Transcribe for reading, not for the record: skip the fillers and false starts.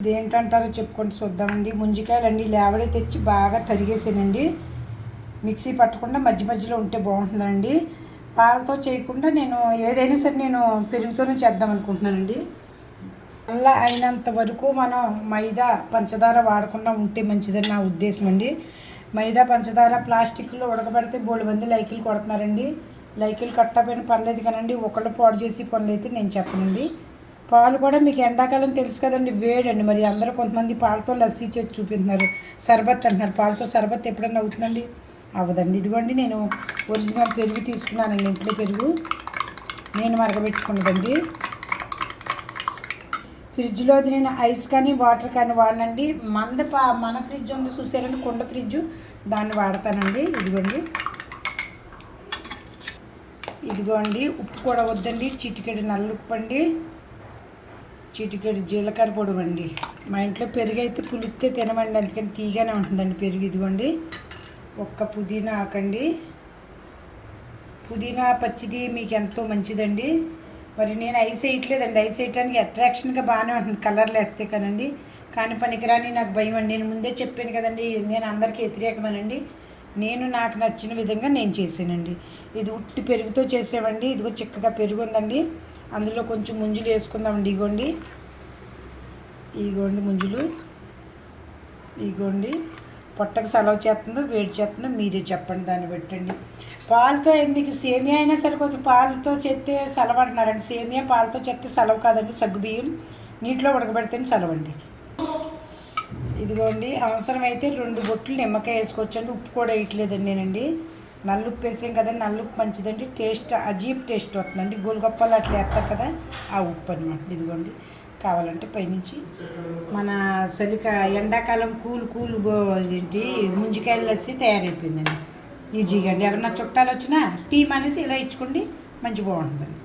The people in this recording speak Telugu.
ఇదేంటంటారో చెప్పుకుంటూ చూద్దామండి. ముంజికాయలండి లేవడే తెచ్చి బాగా తరిగేసానండి. మిక్సీ పట్టకుండా మధ్య మధ్యలో ఉంటే బాగుంటుందండి. పాలతో చేయకుండా నేను ఏదైనా సరే నేను పెరుగుతోనే చేద్దాం అనుకుంటున్నానండి. అలా అయినంత వరకు మనం మైదా పంచదార వాడకుండా ఉంటే మంచిదని నా ఉద్దేశం అండి. మైదా పంచదార ప్లాస్టిక్లో ఉడకబెడితే బోల్డ్ మంది లైకులు కొడుతున్నారండి. లైకులు కట్టకపోయినా పర్లేదు కానండి, ఒకళ్ళు పాడు చేసి పనులు అయితే నేను చెప్పనండి. పాలు కూడా మీకు ఎండాకాలం తెలుసు కదండి, వేడండి. మరి అందరూ కొంతమంది పాలతో లస్సీ చేసి చూపిస్తున్నారు, సర్బత్ అంటున్నారు. పాలతో సర్బత్ ఎప్పుడన్నా అవుతుందండి? అవ్వదండి. ఇదిగోండి నేను ఒరిజినల్ పెరుగు తీసుకున్నానండి. ఇంట్లో పెరుగు నేను మరగబెట్టుకున్నదండి. ఫ్రిడ్జ్లోది నేను ఐస్ కానీ వాటర్ కానీ వాడనండి. మన ఫ్రిడ్జ్ ఉంది చూసారండి, కుండ ఫ్రిడ్జ్, దాన్ని వాడతానండి. ఇదిగోండి ఉప్పు కూడా వద్దండి. చిటికెడు నల్లుప్పు అండి, చిటికెడు జీలకర్ర పొడి అండి. మా ఇంట్లో పెరుగు అయితే పులిస్తే తినమండి, అందుకని తీగానే ఉంటుందండి పెరుగు. ఇదిగోండి ఒక్క పుదీనా ఆకండి. పుదీనా పచ్చిది మీకు ఎంతో మంచిదండి. మరి నేను ఐస్ వేయట్లేదండి. ఐస్ వేయటానికి అట్రాక్షన్గా బాగానే ఉంటుంది కలర్లు వేస్తే కానండి, కానీ పనికిరాని నాకు భయం అండి. నేను ముందే చెప్పాను కదండి, నేను అందరికీ వ్యతిరేకమేనండి. నేను నాకు నచ్చిన విధంగా నేను చేసానండి. ఇది ఉట్టి పెరుగుతో చేసేవండి. ఇదిగో చిక్కగా పెరుగు ఉందండి, అందులో కొంచెం ముంజులు వేసుకుందామండి. ఇగోండి ముంజులు. ఇగోండి పొట్టకు సలవ చేస్తుందో వేడి చేస్తుందో మీరే చెప్పండి, దాన్ని పెట్టండి. పాలతో మీకు సేమియా అయినా సరిపోతుంది. పాలతో చేస్తే సలవ అంటున్నారండి. సేమియా పాలతో చేస్తే సలవ కాదండి, సగ్గుబియ్యం నీటిలో ఉడకబెడితేనే సలవండి. ఇదిగోండి అవసరమైతే 2 బొట్లు నిమ్మకాయ వేసుకోవచ్చండి. ఉప్పు కూడా వేయట్లేదండి నేనండి. నల్లుప్పు వేసాం కదండి, నల్లుప్పు మంచిదండి, టేస్ట్ అజీబ్ టేస్ట్ వస్తుందండి. గోల్గప్పలు అట్లా వేస్తారు కదా, ఆ ఉప్పు అనమాట. ఇదిగోండి కావాలంటే పైనుంచి మన ఎండాకాలం కూల్ ఏంటి ముంజికాయలు లస్సీ తయారైపోయిందండి. ఈజీగా అండి. ఎవరన్నా చుట్టాలు వచ్చినా టీ అనేసి ఇలా ఇచ్చుకోండి, మంచి బాగుంటుందండి.